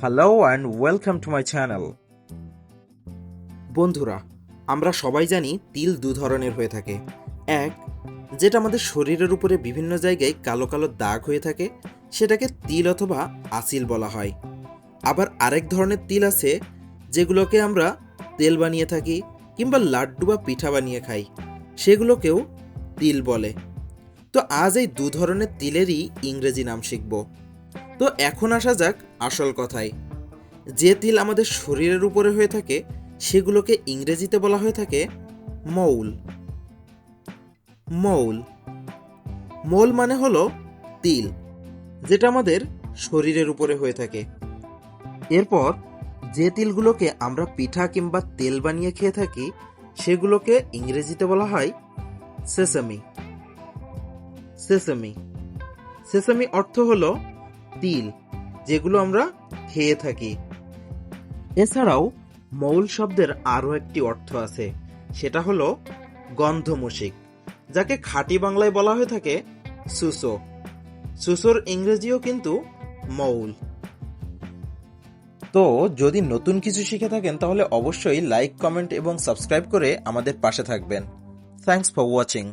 Hello and welcome to my channel. বন্ধুরা, আমরা সবাই জানি তিল দু ধরনের হয়ে থাকে। এক, যেটা আমাদের শরীরের উপরে বিভিন্ন জায়গায় কালো কালো দাগ হয়ে থাকে, সেটাকে তিল অথবা আসিল বলা হয়। আবার আরেক ধরনের তিল আছে যেগুলোকে আমরা তেল বানিয়ে থাকি কিংবা লাড্ডু বা পিঠা বানিয়ে খাই, সেগুলোকেও তিল বলে। তো আজ এই দু ধরনের তিলেরই ইংরেজি নাম শিখব। তো এখন আসা যাক আসল কথায়। যে তিল আমাদের শরীরের উপরে হয়ে থাকে সেগুলোকে ইংরেজিতে বলা হয়ে থাকে মৌল। মৌল মৌল মানে হলো তিল, যেটা আমাদের শরীরের উপরে হয়ে থাকে। এরপর যে তিলগুলোকে আমরা পিঠা কিংবা তেল বানিয়ে খেয়ে থাকি সেগুলোকে ইংরেজিতে বলা হয় সেসামি। সেসামি সেসামি অর্থ হলো তিল, যেগুলো আমরা খেয়ে থাকি। এছাড়াও মৌল শব্দের আরও একটি অর্থ আছে, সেটা হলো গন্ধমূষিক, যাকে খাঁটি বাংলায় বলা হয়ে থাকে সুসো। সুসোর ইংরেজিও কিন্তু মৌল। তো যদি নতুন কিছু শিখে থাকেন তাহলে অবশ্যই লাইক, কমেন্ট এবং সাবস্ক্রাইব করে আমাদের পাশে থাকবেন। Thanks for watching.